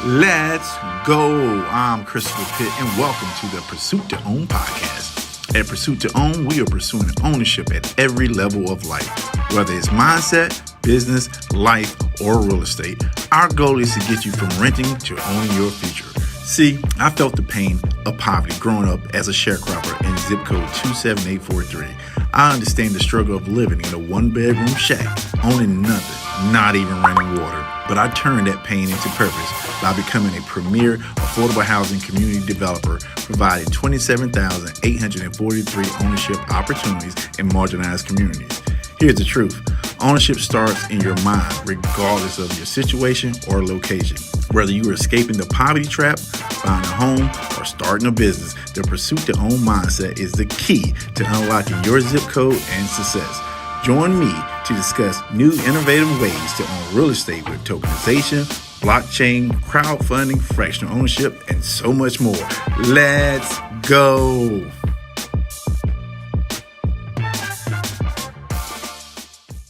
Let's go. I'm Christopher Pitt, and welcome to the Pursuit to Own podcast. At Pursuit to Own, we are pursuing ownership at every level of life. Whether it's mindset, business, life, or real estate, our goal is to get you from renting to owning your future. See, I felt the pain of poverty growing up as a sharecropper in zip code 27843. I understand the struggle of living in a one-bedroom shack, owning nothing, not even running water. But I turned that pain into purpose by becoming a premier affordable housing community developer, providing 27,843 ownership opportunities in marginalized communities. Here's the truth. Ownership starts in your mind, regardless of your situation or location. Whether you are escaping the poverty trap, buying a home, or starting a business, the pursuit to own mindset is the key to unlocking your zip code and success. Join me to discuss new innovative ways to own real estate with tokenization, blockchain, crowdfunding, fractional ownership, and so much more. Let's go.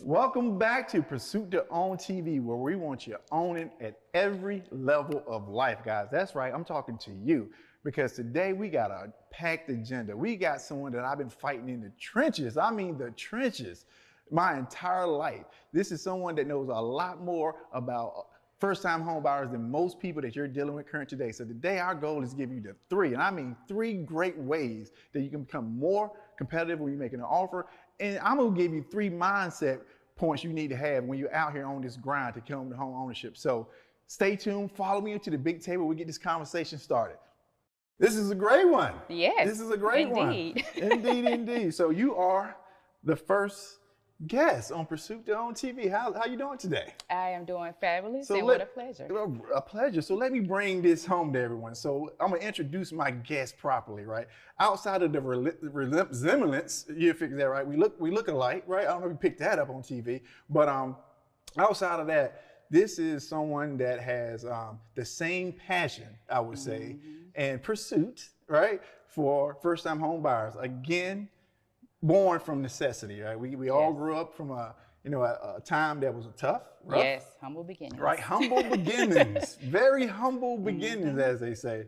Welcome back to Pursuit to Own TV, where we want you owning at every level of life, guys. That's right, I'm talking to you, because today we got a packed agenda. We got someone that I've been fighting in the trenches. I mean the trenches, my entire life. This is someone that knows a lot more about first-time home buyers than most people that you're dealing with current today. So today our goal is to give you the three, and I mean three great ways that you can become more competitive when you're making an offer. And I'm gonna give you three mindset points you need to have when you're out here on this grind to come to home ownership. So stay tuned, follow me to the big table, we get this conversation started. This is a great one. Yes. This is a great indeed. one. Indeed. So you are the first guest on Pursuit to Own TV. How you doing today? I am doing fabulous, and what a pleasure. A pleasure. So let me bring this home to everyone. So I'm gonna introduce my guest properly, right? Outside of the resemblance, you figure that, right? We look alike, right? I don't know if you picked that up on TV, but outside of that, this is someone that has the same passion, I would say, and pursuit, right, for first-time home buyers. Again, born from necessity, right? We all grew up from a time that was tough, rough. Yes, humble beginnings. Right, humble beginnings, very humble beginnings, as they say.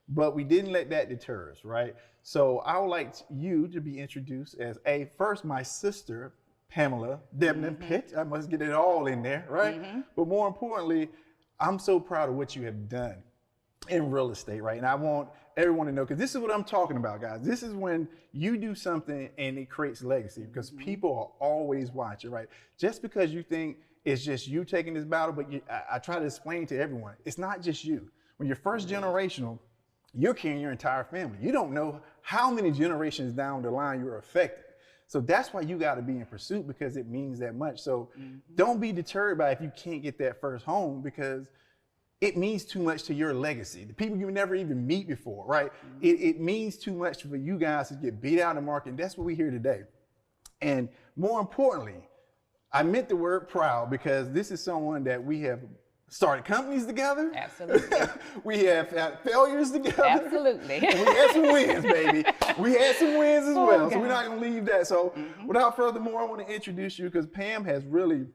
But we didn't let that deter us, right? So I would like you to be introduced as first my sister, Pamela Debnam Pitt. I must get it all in there, right? But more importantly, I'm so proud of what you have done in real estate, right? And I want everyone to know, because this is what I'm talking about, guys. This is when you do something and it creates legacy, because people are always watching, right? Just because you think it's just you taking this battle, but I try to explain to everyone, it's not just you. When you're first generational, you're carrying your entire family. You don't know how many generations down the line you're affected. So that's why you got to be in pursuit, because it means that much. So don't be deterred by if you can't get that first home, because it means too much to your legacy. The people you never even meet before, right? It means too much for you guys to get beat out in the market. And that's what we hear today. And more importantly, I meant the word proud, because this is someone that we have started companies together. Absolutely. We have had failures together. Absolutely. And we had some wins, baby. We had some wins as well. So we're not gonna leave that. So without further ado, I want to introduce you, because Pam has really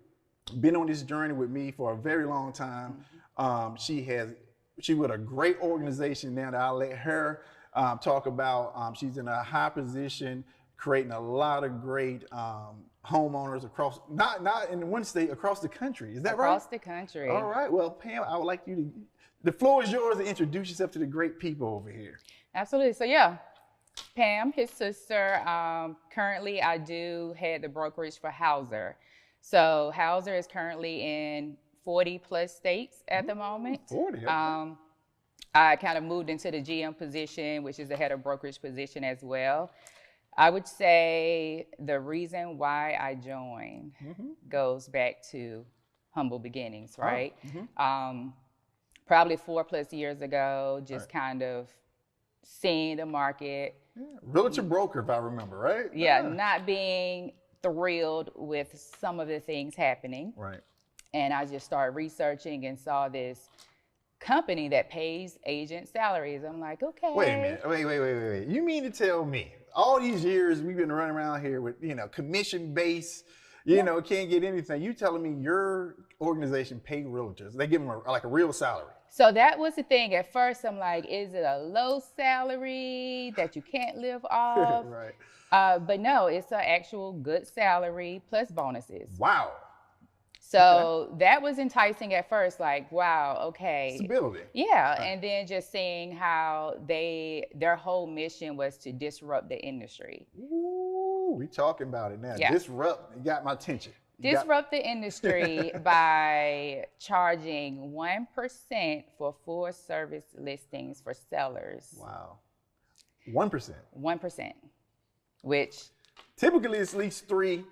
been on this journey with me for a very long time. She with a great organization now that I'll let her talk about. She's in a high position, creating a lot of great homeowners across, not in one state, across the country. Is that right? Across the country. All right. Well, Pam, I would like you to, the floor is yours to introduce yourself to the great people over here. Absolutely. So yeah, Pam, his sister. Currently, I do head the brokerage for Hauser. So Hauser is currently in 40 plus states at the moment. 40. Okay. I kind of moved into the GM position, which is the head of brokerage position as well. I would say the reason why I joined goes back to humble beginnings, right? Probably 4+ years ago, just kind of seeing the market. Realtor broker, if I remember, right? Yeah, not being thrilled with some of the things happening. Right. And I just started researching and saw this company that pays agent salaries. I'm like, okay. Wait a minute. Wait. You mean to tell me all these years we've been running around here with, commission based, can't get anything. You telling me your organization pay realtors? They give them a real salary? So that was the thing. At first, I'm like, is it a low salary that you can't live off? Right. But no, it's an actual good salary plus bonuses. Wow. So that was enticing at first, like, wow, okay. Stability. Yeah, and then just seeing how their whole mission was to disrupt the industry. Ooh, we talking about it now. Yeah. Disrupt, you got my attention. Disrupt the industry by charging 1% for full service listings for sellers. Wow. 1%. 1%, which typically it's at least 3,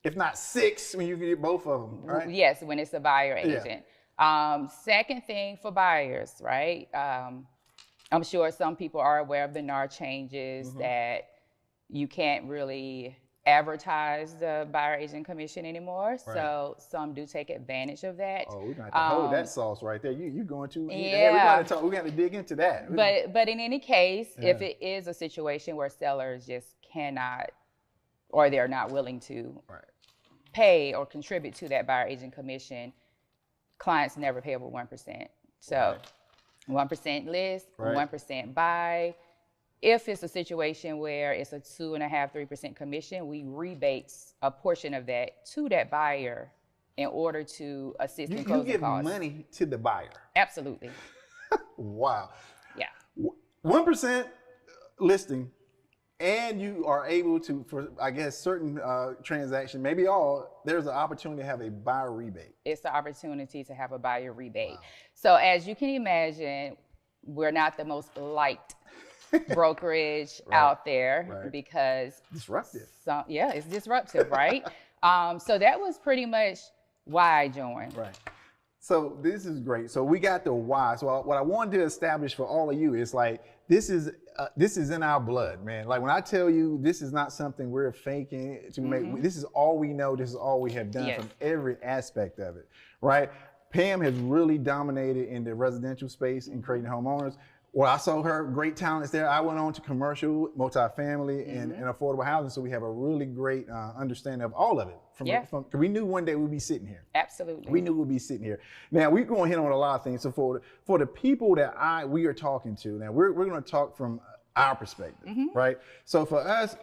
if not 6, when you get both of them, right? Yes, when it's a buyer agent. Second thing for buyers, right? I'm sure some people are aware of the NAR changes that you can't really advertise the buyer agent commission anymore. Right. So some do take advantage of that. Oh, we're going to have to hold that sauce right there. You going to, yeah. We're going to dig into that. But in any case, if it is a situation where sellers just cannot, or they're not willing to pay or contribute to that buyer agent commission, clients never pay over 1%. So 1% list, 1% buy. If it's a situation where it's a 2.5–3% commission, we rebate a portion of that to that buyer in order to assist in closing costs. You give money to the buyer. Absolutely. Wow. Yeah. 1% listing, and you are able to, for I guess certain transaction, maybe all, there's an opportunity to have a buyer rebate. It's the opportunity to have a buyer rebate. Wow. So as you can imagine, we're not the most liked brokerage out there because disruptive. It's disruptive, right? So that was pretty much why I joined. Right. So this is great. So we got the why. So what I wanted to establish for all of you is like, this is in our blood, man. Like when I tell you, this is not something we're faking to make. This is all we know. This is all we have done from every aspect of it, right? Pam has really dominated in the residential space in creating homeowners. Well, I saw her great talents there. I went on to commercial, multifamily, and affordable housing. So we have a really great understanding of all of it. We knew one day we'd be sitting here. Absolutely. We knew we'd be sitting here. Now we're going to hit on a lot of things. So for the people that we are talking to, now we're going to talk from our perspective, right? So for us,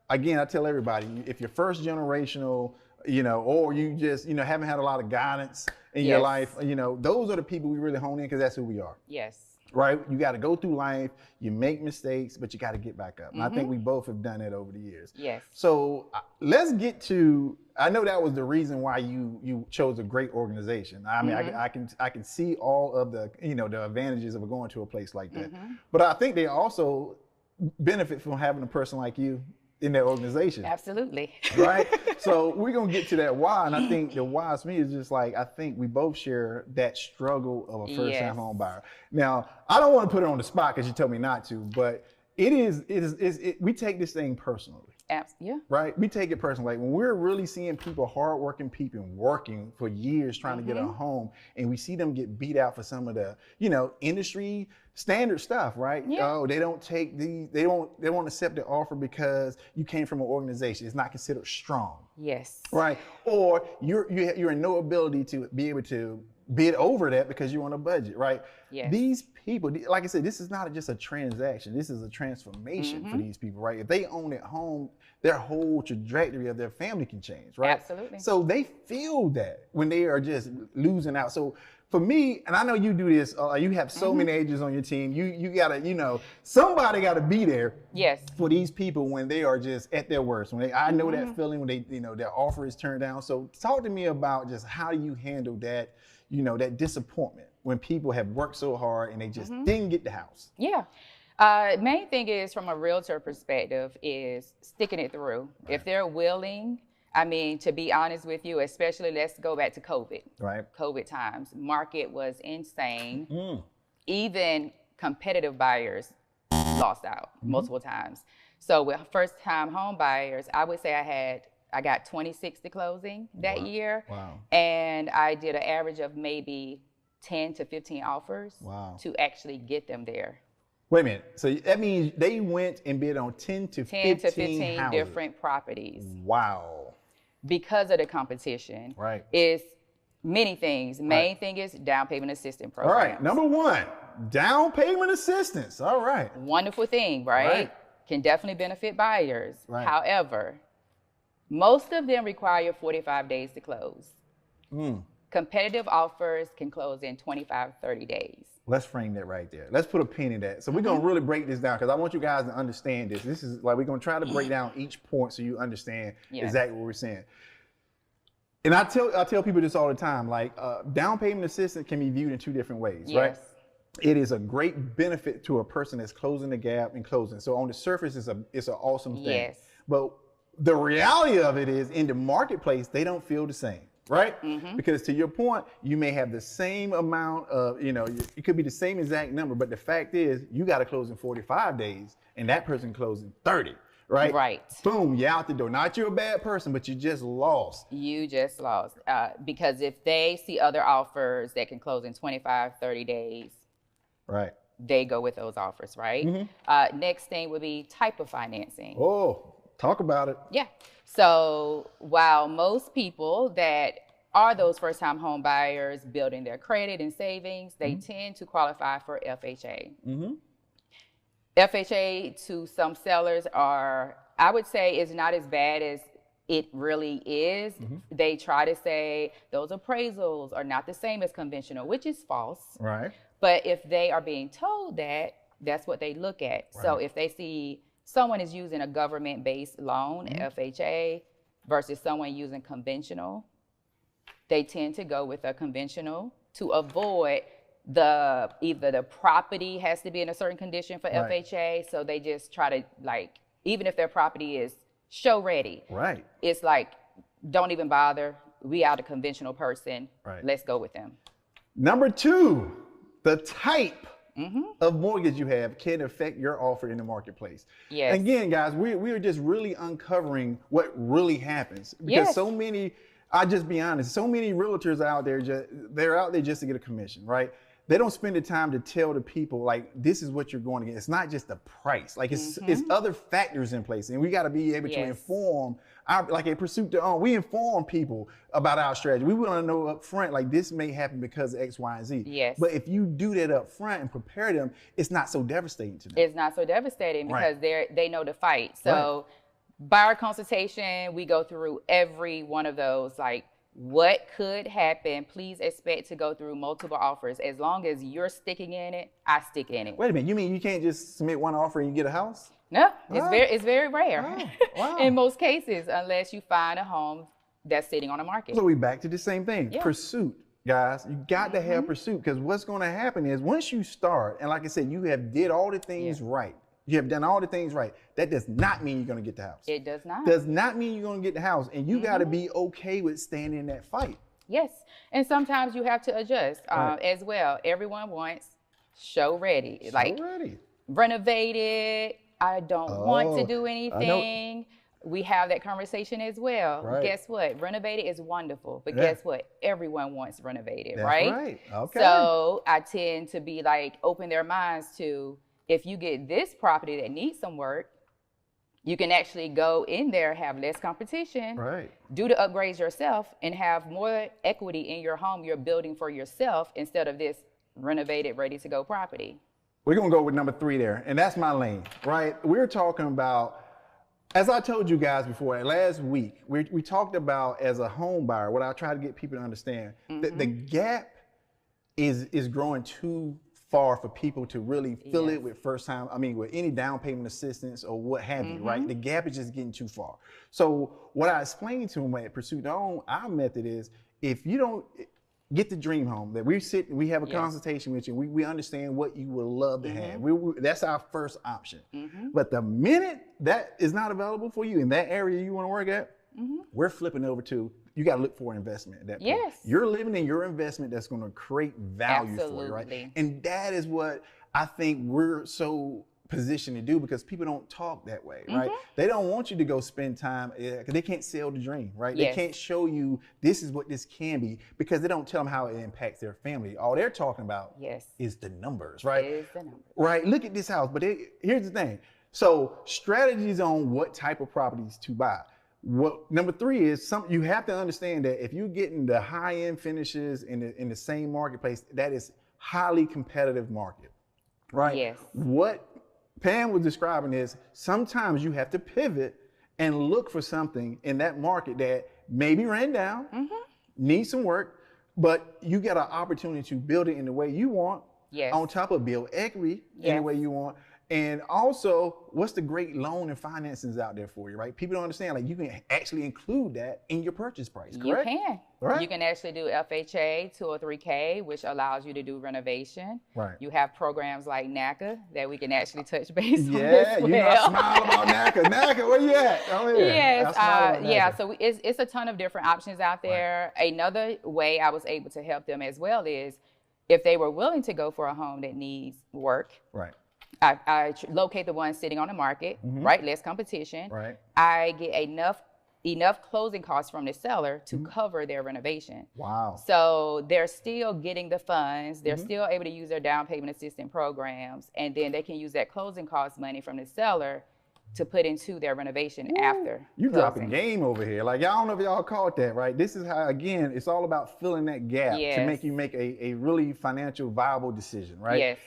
again, I tell everybody, if you're first generational, or you just, haven't had a lot of guidance in your life, those are the people we really hone in because that's who we are. Yes. Right? You got to go through life, you make mistakes, but you got to get back up. And I think we both have done that over the years. Yes. So let's get to, I know that was the reason why you chose a great organization. I mean, I can see all of the, the advantages of going to a place like that. But I think they also benefit from having a person like you in their organization. Absolutely. Right? So we're going to get to that why. And I think the why to me is just like, I think we both share that struggle of a first-time home buyer. Now, I don't want to put it on the spot because you told me not to, but we take this thing personally. Yeah. Right? We take it personally. Like when we're really seeing people, hardworking people working for years trying to get a home, and we see them get beat out for some of the, industry standard stuff, right? Yeah. Oh, they don't take they won't accept the offer because you came from an organization. It's not considered strong. Yes. Right? Or you're in no ability to be able to bid over that because you're on a budget, right? Yes. These people, like I said, this is not just a transaction. This is a transformation for these people, right? If they own at home, their whole trajectory of their family can change, right? Absolutely. So they feel that when they are just losing out. So for me, and I know you do this, you have so many agents on your team. You gotta, somebody gotta be there. Yes. For these people when they are just at their worst. When I know that feeling when they, their offer is turned down. So talk to me about just how you handle that, that disappointment when people have worked so hard and they just didn't get the house. Yeah. Main thing is from a realtor perspective is sticking it through. Right. If they're willing, I mean, to be honest with you, especially let's go back to COVID. Right. COVID times. Market was insane. Even competitive buyers lost out multiple times. So with first-time home buyers, I would say I got 26 to closing that year. Wow. And I did an average of maybe 10 to 15 offers to actually get them there. Wait a minute. So that means they went and bid on 10 to 15 houses. Different properties. Wow. Because of the competition. Right. It's Many things. Main thing is down payment assistance All program. right, number one, down payment assistance. All right. Wonderful thing, right? Can definitely benefit buyers. Right. However, most of them require 45 days to close. Competitive offers can close in 25, 30 days. Let's frame that right there. Let's put a pin in that. So we're going to really break this down because I want you guys to understand this. This is like, we're going to try to break down each point so you understand exactly what we're saying. And I tell people this all the time, like down payment assistance can be viewed in two different ways, right? It is a great benefit to a person that's closing the gap and closing. So on the surface, it's an awesome thing. Yes. But the reality of it is in the marketplace, they don't feel the same. Right? Because to your point, you may have the same amount of, you know, it could be the same exact number, but the fact is you got to close in 45 days and that person closed in 30, right? Right. Boom, you're out the door. Not you're a bad person, but you just lost. You just lost. Because if they see other offers that can close in 25, 30 days, right, they go with those offers, right? Next thing would be type of financing. Oh, talk about it. Yeah. So while most people that are those first-time home buyers building their credit and savings, they tend to qualify for FHA. FHA to some sellers are, I would say, is not as bad as it really is. They try to say those appraisals are not the same as conventional, which is false. Right. But if they are being told that, that's what they look at. Right. So if they see someone is using a government-based loan, FHA, versus someone using conventional, they tend to go with a conventional to avoid either the property has to be in a certain condition for FHA, so they just try to, like, even if their property is show ready, it's like, don't even bother. We are the conventional person. Let's go with them. Number two, the type of mortgage you have can affect your offer in the marketplace. Yes. Again, guys, we are just really uncovering what really happens because so many, I'll just be honest, so many realtors out there, they're out there just to get a commission, right? They don't spend the time to tell the people, like, this is what you're going to get. It's not just the price. Like, it's other factors in place. And we got to be able to inform, like a pursuit to own. We inform people about our strategy. We want to know up front, like, this may happen because of X, Y, and Z. Yes. But if you do that up front and prepare them, it's not so devastating to them. It's not so devastating because they know the fight. So buyer consultation, we go through every one of those, like, what could happen. Please expect to go through multiple offers. As long as you're sticking in it, I stick in it. Wait a minute, you mean you can't just submit one offer and you get a house? No, it's very rare in most cases, unless you find a home that's sitting on the market. So we back to the same thing, pursuit, guys. You got to have pursuit, because what's going to happen is once you start, and like I said, you have did all the things right. You have done all the things right. That does not mean you're going to get the house. It does not. Does not mean you're going to get the house. And you got to be okay with staying in that fight. Yes. And sometimes you have to adjust as well. Everyone wants show ready. Like, renovated. I don't want to do anything. We have that conversation as well. Guess what? Renovated is wonderful. But guess what? Everyone wants renovated, right? Okay. So I tend to be like, open their minds to, if you get this property that needs some work, you can actually go in there, have less competition, do the upgrades yourself, and have more equity in your home you're building for yourself instead of this renovated, ready-to-go property. We're going to go with number three there, and that's my lane, right? We're talking about, as I told you guys before, last week, we talked about, as a home buyer, what I try to get people to understand, that the gap is growing too far for people to really fill it with with any down payment assistance or what have you, right? The gap is just getting too far. So what I explained to them at Pursuit to Own, our method is, if you don't get the dream home, that we have a consultation with you, we understand what you would love to have. That's our first option. But the minute that is not available for you in that area you want to work at, we're flipping over to, you got to look for investment at that point. You're living in your investment that's going to create value for you, right? And that is what I think we're so positioned to do, because people don't talk that way, right? They don't want you to go spend time, because they can't sell the dream, right? They can't show you this is what this can be, because they don't tell them how it impacts their family. All they're talking about is the numbers, right? Is the numbers. Right, look at this house. But here's the thing. So strategies on what type of properties to buy. Number three is you have to understand that if you're getting the high-end finishes in the same marketplace, that is highly competitive market, right? Yes. What Pam was describing is sometimes you have to pivot and look for something in that market that maybe ran down, needs some work, but you get an opportunity to build it in the way you want, on top of build equity in the way you want. And also, what's the great loan and financings out there for you, right? People don't understand, like you can actually include that in your purchase price, correct? You can. Right? You can actually do FHA 203K, which allows you to do renovation. Right. You have programs like NACA that we can actually touch base on as well. Yeah, you know I smile about NACA. NACA, where you at? Oh, yeah. Yes, so it's a ton of different options out there. Right. Another way I was able to help them as well is if they were willing to go for a home that needs work. Right. I locate the ones sitting on the market, right? Less competition. Right. I get enough closing costs from the seller to cover their renovation. Wow. So they're still getting the funds. They're still able to use their down payment assistance programs. And then they can use that closing cost money from the seller to put into their renovation after. You dropping game over here. Like, I don't know if y'all caught that, right? This is how, again, it's all about filling that gap to make you make a really financial viable decision, right? Yes.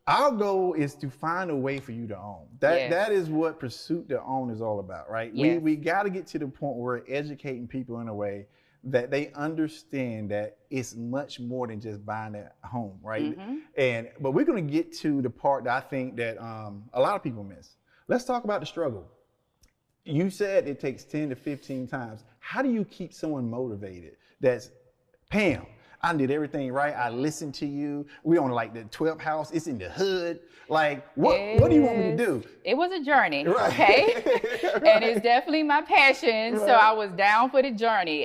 Our goal is to find a way for you to own. That is what pursuit to own is all about, right? Yes. We got to get to the point where we're educating people in a way that they understand that it's much more than just buying a home, right? But we're going to get to the part that I think that a lot of people miss. Let's talk about the struggle. You said it takes 10 to 15 times. How do you keep someone motivated? That's Pam. I did everything right. I listened to you. We on like the 12th house. It's in the hood. Like, what do you want me to do? It was a journey, okay? And it's definitely my passion. So I was down for the journey.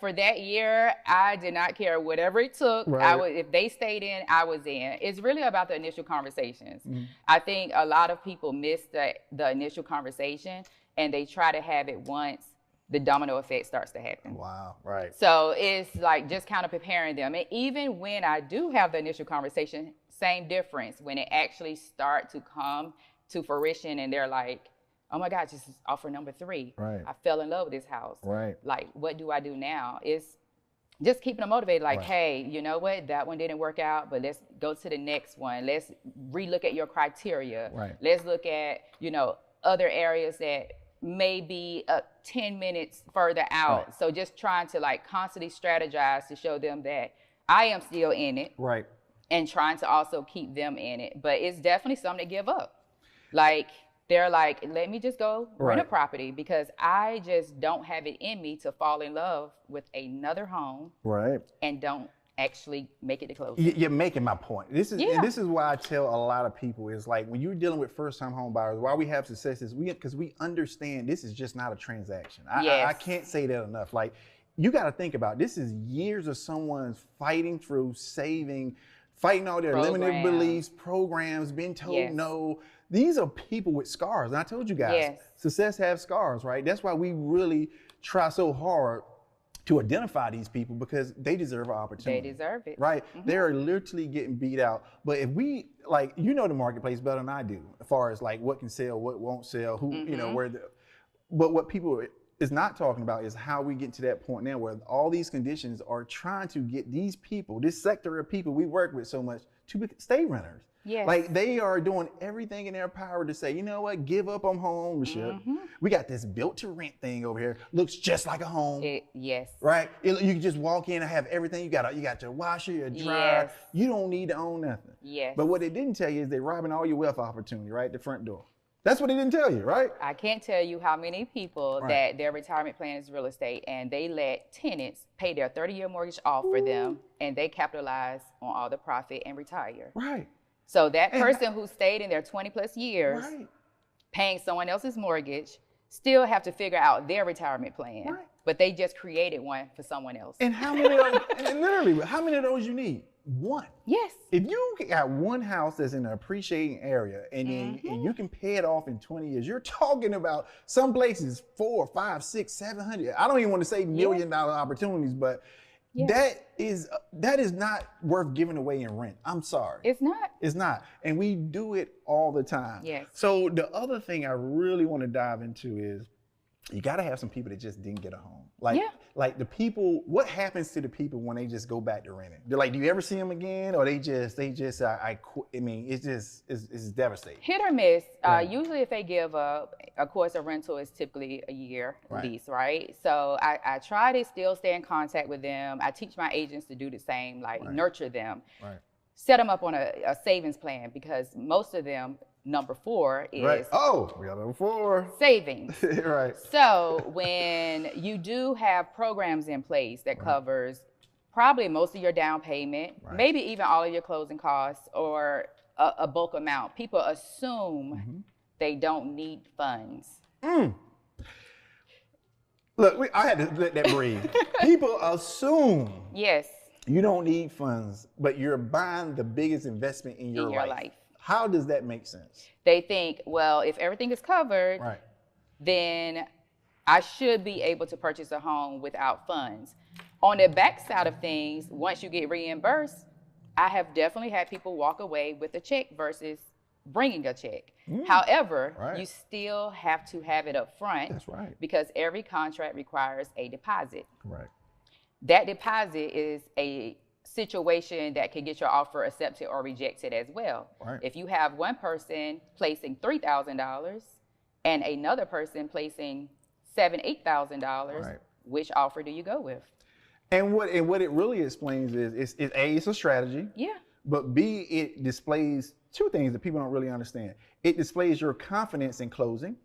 For that year, I did not care whatever it took. If they stayed in, I was in. It's really about the initial conversations. I think a lot of people miss the initial conversation and they try to have it once the domino effect starts to happen. Wow, right. So it's like just kind of preparing them. And even when I do have the initial conversation, same difference. When it actually start to come to fruition and they're like, oh my God, this is offer number 3. Right. I fell in love with this house. Right. Like, what do I do now? It's just keeping them motivated. Like, hey, you know what? That one didn't work out, but let's go to the next one. Let's relook at your criteria. Right. Let's look at, other areas that maybe 10 minutes further out. Right. So just trying to like constantly strategize to show them that I am still in it. Right. And trying to also keep them in it. But it's definitely something to give up. Like, they're like, let me just go rent a property because I just don't have it in me to fall in love with another home. Right. And don't actually make it to closing. You're making my point. This is why I tell a lot of people is like when you're dealing with first-time home buyers, why we have success is because we understand this is just not a transaction. I can't say that enough. Like, you got to think about this is years of someone's fighting through, saving, fighting all their limited beliefs, programs, being told no. These are people with scars. And I told you guys, success has scars, right? That's why we really try so hard to identify these people because they deserve an opportunity. They deserve it. Right? They're literally getting beat out. But if we, like, the marketplace better than I do, as far as like what can sell, what won't sell, who, but what people is not talking about is how we get to that point now where all these conditions are trying to get these people, this sector of people we work with so much, to stay renters. Yes. Like, they are doing everything in their power to say, you know what, give up on homeownership. We got this built to rent thing over here. Looks just like a home. Right? You can just walk in and have everything. You got your washer, your dryer. You don't need to own nothing. But what they didn't tell you is they're robbing all your wealth opportunity right at the front door. That's what they didn't tell you, right? I can't tell you how many people that their retirement plan is real estate and they let tenants pay their 30-year mortgage off for them and they capitalize on all the profit and retire. Right. So that person who stayed in there 20 plus years paying someone else's mortgage still have to figure out their retirement plan. Right. But they just created one for someone else. And how many of those, and literally, how many of those you need? One. Yes. If you got one house that's in an appreciating area and then and you can pay it off in 20 years, you're talking about some places 4, 5, 6, 700. I don't even want to say $1 million opportunities, but that is not worth giving away in rent. I'm sorry. It's not. It's not. And we do it all the time. Yes. So the other thing I really want to dive into is you got to have some people that just didn't get a home. Like the people, what happens to the people when they just go back to renting? They're like, do you ever see them again? Or I mean, it's devastating. Hit or miss. Usually if they give up, of course, a rental is typically a year lease, right? So I try to still stay in contact with them. I teach my agents to do the same, like nurture them. Right. Set them up on a savings plan, because most of them, number 4 is we got number 4. Savings. Right. So when you do have programs in place that covers probably most of your down payment, maybe even all of your closing costs or a bulk amount, people assume they don't need funds. Look, I had to let that breathe. People assume you don't need funds, but you're buying the biggest investment in your life. How does that make sense? They think, well, if everything is covered, then I should be able to purchase a home without funds. On the backside of things, once you get reimbursed, I have definitely had people walk away with a check versus bringing a check. However, you still have to have it up front. That's right. Because every contract requires a deposit. Right. That deposit is a situation that can get your offer accepted or rejected as well. If you have one person placing $3,000 and another person placing $7,000, $8,000, which offer do you go with? And what it really explains is A, it's a strategy. But B, it displays 2 things that people don't really understand. It displays your confidence in closing.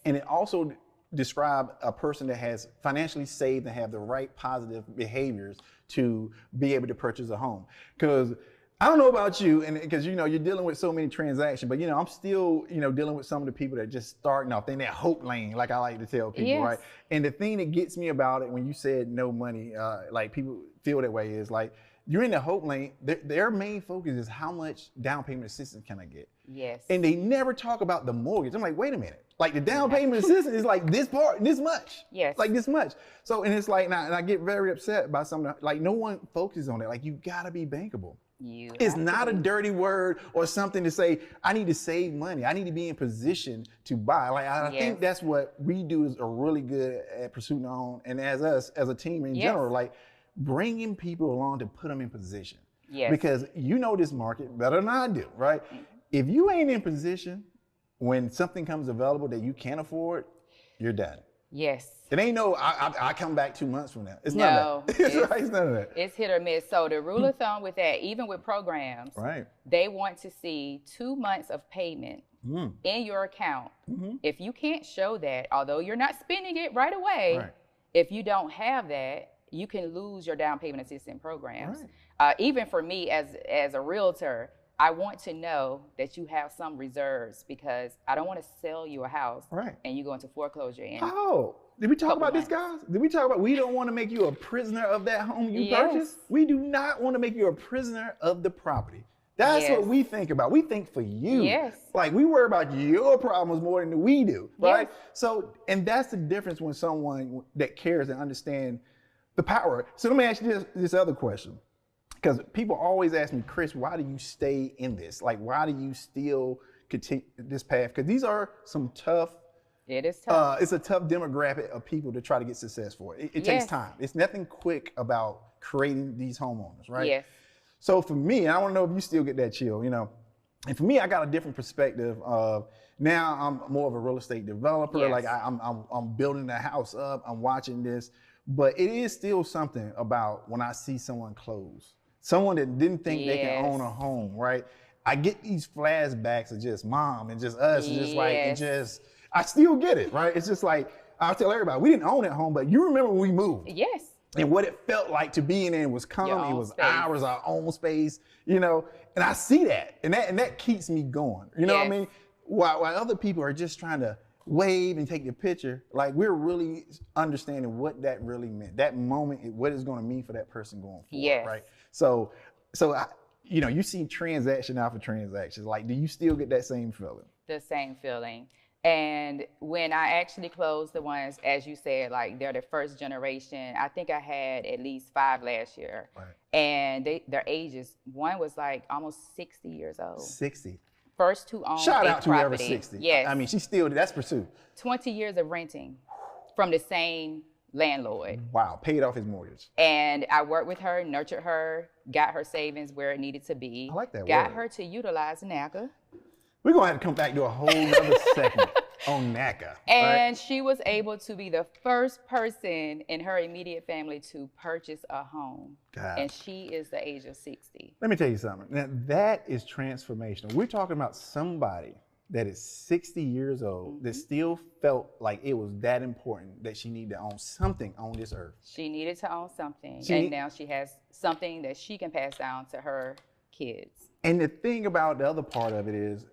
And it also describe a person that has financially saved and have the right positive behaviors to be able to purchase a home. Because I don't know about you, and because you're dealing with so many transactions, but I'm still dealing with some of the people that just starting off in that hope lane, like I like to tell people, right? And the thing that gets me about it when you said no money, like people feel that way, is like you're in the hope lane. Their main focus is how much down payment assistance can I get? And they never talk about the mortgage. I'm like, wait a minute. Like the down payment assistance is like this part, this much. Like this much. So, and it's like, and I get very upset by some of the, like no one focuses on that. Like you gotta be bankable. It's not a dirty word or something to say, I need to save money. I need to be in position to buy. Like I think that's what we do is are really good at pursuing our own. And as us, as a team in general, like bringing people along to put them in position. Because you know this market better than I do, right? If you ain't in position, when something comes available that you can't afford, you're done. It ain't no, I come back 2 months from now. It's none of that. It's none of that. It's hit or miss. So the rule of thumb with that, even with programs, they want to see 2 months of payment in your account. If you can't show that, although you're not spending it right away, if you don't have that, you can lose your down payment assistance programs. Even for me as a realtor, I want to know that you have some reserves, because I don't want to sell you a house and you go into foreclosure. Did we talk about this, guys? Did we talk about we don't want to make you a prisoner of that home you purchased? We do not want to make you a prisoner of the property. That's what we think about. We think for you. Like we worry about your problems more than we do, right? So, and that's the difference when someone that cares and understands the power. So let me ask you this other question. Because people always ask me, Chris, why do you stay in this? Like, why do you still continue this path? Because these are some tough. It is tough. It's a tough demographic of people to try to get success for. It takes time. It's nothing quick about creating these homeowners, right? So for me, I want to know if you still get that chill, And for me, I got a different perspective of now I'm more of a real estate developer. Like I'm building the house up. I'm watching this, but it is still something about when I see someone close. Someone that didn't think they can own a home, right? I get these flashbacks of just mom and just us, and just like, and just, I still get it, right? It's just like, I'll tell everybody, we didn't own that home, but you remember when we moved. And what it felt like to be in it was calm, it was ours, our own space, and I see that, and that keeps me going, you know what I mean? While other people are just trying to wave and take the picture, like we're really understanding what that really meant. That moment, what it's going to mean for that person going forward, right? So you see transaction after transaction. Like, do you still get that same feeling? The same feeling. And when I actually closed the ones, as you said, like they're the first generation, I think I had at least 5 last year. And their ages, one was like almost 60 years old. 60. first to own Shout a out to whoever property. 60. Yes. I mean, she's still, that's pursuit. 20 years of renting from the same landlord. Wow, paid off his mortgage. And I worked with her, nurtured her, got her savings where it needed to be. I like that Got word. her to utilize NACA. We're going to have to come back to a whole other segment on NACA. And she was able to be the first person in her immediate family to purchase a home. God. And she is the age of 60. Let me tell you something. Now, that is transformational. We're talking about somebody that is 60 years old that still felt like it was that important that she needed to own something on this earth. She needed to own something. And now she has something that she can pass down to her kids. And the thing about the other part of it is,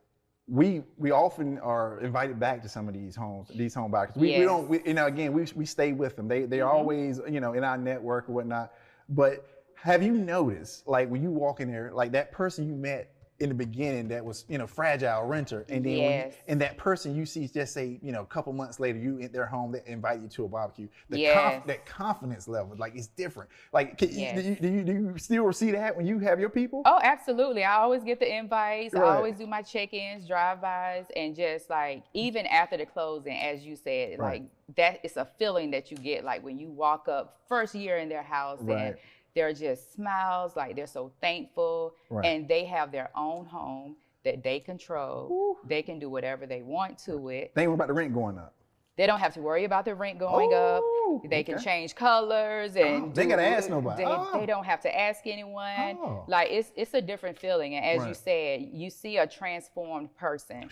we often are invited back to some of these home buyers. We don't, we stay with them. They're always, in our network or whatnot. But have you noticed, like when you walk in there, like that person you met in the beginning that was, fragile renter, and then and that person you see just say, a couple months later, you in their home, they invite you to a barbecue. That confidence level, like it's different. Like, do you still see that when you have your people? Oh, absolutely. I always get the invites. Right. I always do my check-ins, drive-bys, and just like even after the closing, as you said, like that it's a feeling that you get like when you walk up first year in their house and they're just smiles, like they're so thankful, and they have their own home that they control. Ooh. They can do whatever they want to it. They ain't worried about the rent going up. They don't have to worry about the rent going up. They can change colors and they gotta ask nobody. They don't have to ask anyone. Like it's a different feeling, and as you said, you see a transformed person.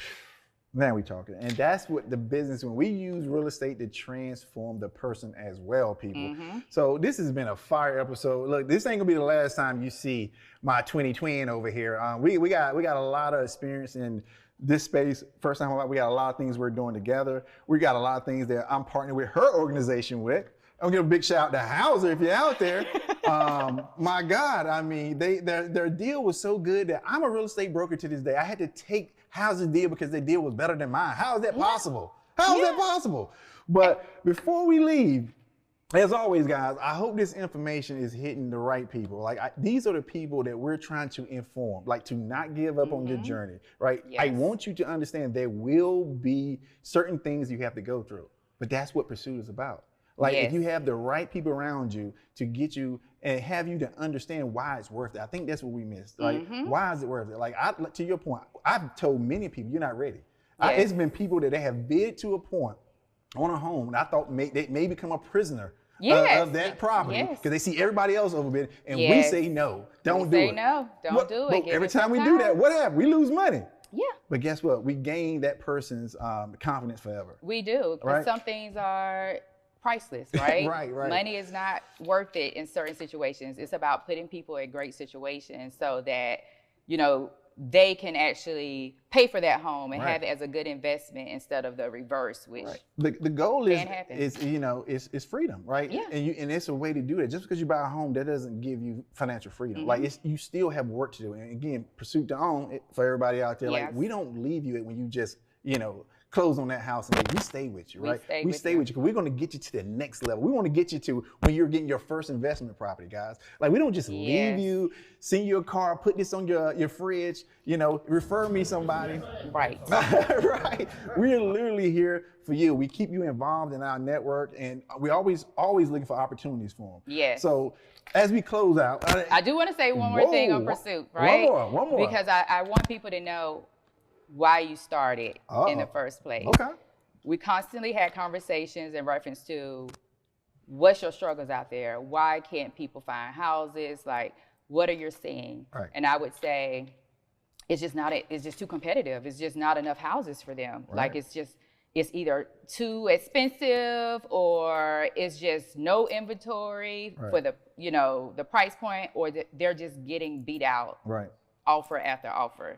Now we talking, and that's what the business, when we use real estate to transform the person as well, people. So this has been a fire episode. Look, this ain't gonna be the last time you see my 2020 over here. We got a lot of experience in this space. First time we got a lot of things we're doing together. We got a lot of things that I'm partnering with her organization with. I'm gonna give a big shout out to Hauser if you're out there. My God, I mean, their deal was so good that I'm a real estate broker to this day. I had to take Hauser's deal because their deal was better than mine. How is that possible? How is that possible? But before we leave, as always, guys, I hope this information is hitting the right people. Like these are the people that we're trying to inform, like to not give up on your journey, right? I want you to understand there will be certain things you have to go through, but that's what Pursuit is about. Like if you have the right people around you to get you and have you to understand why it's worth it. I think that's what we missed. Like, why is it worth it? Like to your point, I've told many people, you're not ready. It's been people that they have bid to a point on a home, and I thought they may become a prisoner of that property because they see everybody else overbid, and we say no, don't do it. Don't do it. But every time we do that, what happens? We lose money. Yeah. But guess what? We gain that person's confidence forever. We do. Because some things are priceless, right? Right. Money is not worth it in certain situations. It's about putting people in great situations so that, they can actually pay for that home and have it as a good investment instead of the reverse, which the goal is freedom, right? Yeah. And it's a way to do it. Just because you buy a home, that doesn't give you financial freedom. Like you still have work to do. And again, Pursuit to Own, for everybody out there, like we don't leave you when you just, close on that house, and we stay with you, right? We stay with you because we're going to get you to the next level. We want to get you to when you're getting your first investment property, guys. Like we don't just leave you, send you a car, put this on your fridge, refer me somebody. Right. Right. We're literally here for you. We keep you involved in our network, and we're always looking for opportunities for them. Yes. So as we close out, I do want to say one more thing on Pursuit, right? One more. Because I want people to know why you started in the first place. Okay. We constantly had conversations in reference to what's your struggles out there? Why can't people find houses? Like, what are you seeing? Right. And I would say it's just too competitive. It's just not enough houses for them. Right. Like it's either too expensive or it's just no inventory for the price point, or they're just getting beat out offer after offer.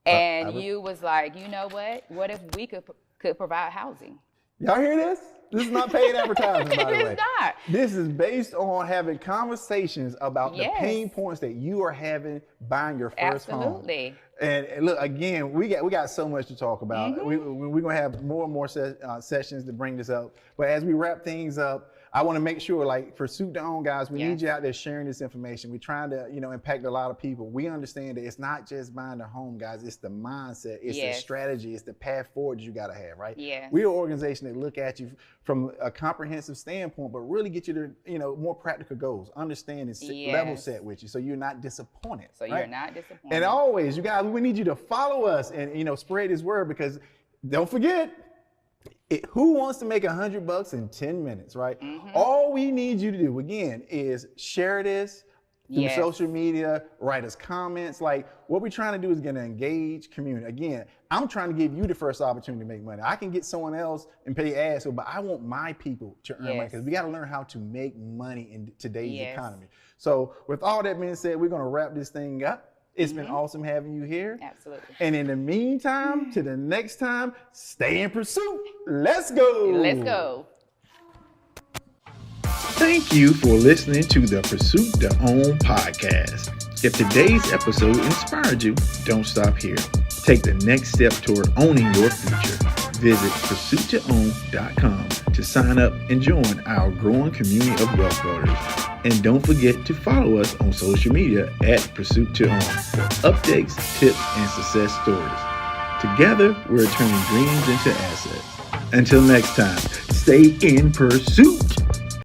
And you was like, you know what? What if we could provide housing? Y'all hear this? This is not paid advertising, by the way. It's not. This is based on having conversations about the pain points that you are having buying your first home. Absolutely. And look, again, we got so much to talk about. We're going to have more and more sessions to bring this up. But as we wrap things up, I want to make sure, like, Pursuit to Own, guys, we Yes. need you out there sharing this information. We're trying to, impact a lot of people. We understand that it's not just buying a home, guys. It's the mindset, it's the Yes. strategy, it's the path forward you got to have, right? Yes. We're an organization that look at you from a comprehensive standpoint, but really get you to, more practical goals, understand and level Yes. set with you so you're not disappointed. So right? you're not disappointed. And always, you guys, we need you to follow us and, spread this word, because don't forget, who wants to make $100 in 10 minutes, right? Mm-hmm. All we need you to do, again, is share this through Yes. social media, write us comments. Like, what we're trying to do is get an engaged community. Again, I'm trying to give you the first opportunity to make money. I can get someone else and pay ads, but I want my people to earn money, Yes. because we got to learn how to make money in today's Yes. economy. So with all that being said, we're going to wrap this thing up. It's been Mm-hmm. awesome having you here. Absolutely. And in the meantime, to the next time, stay in pursuit. Let's go. Let's go. Thank you for listening to the Pursuit to Own podcast. If today's episode inspired you, don't stop here. Take the next step toward owning your future. Visit pursuitToOwn.com to sign up and join our growing community of wealth builders. And don't forget to follow us on social media at Pursuit to Own for updates, tips, and success stories. Together, we're turning dreams into assets. Until next time, stay in pursuit.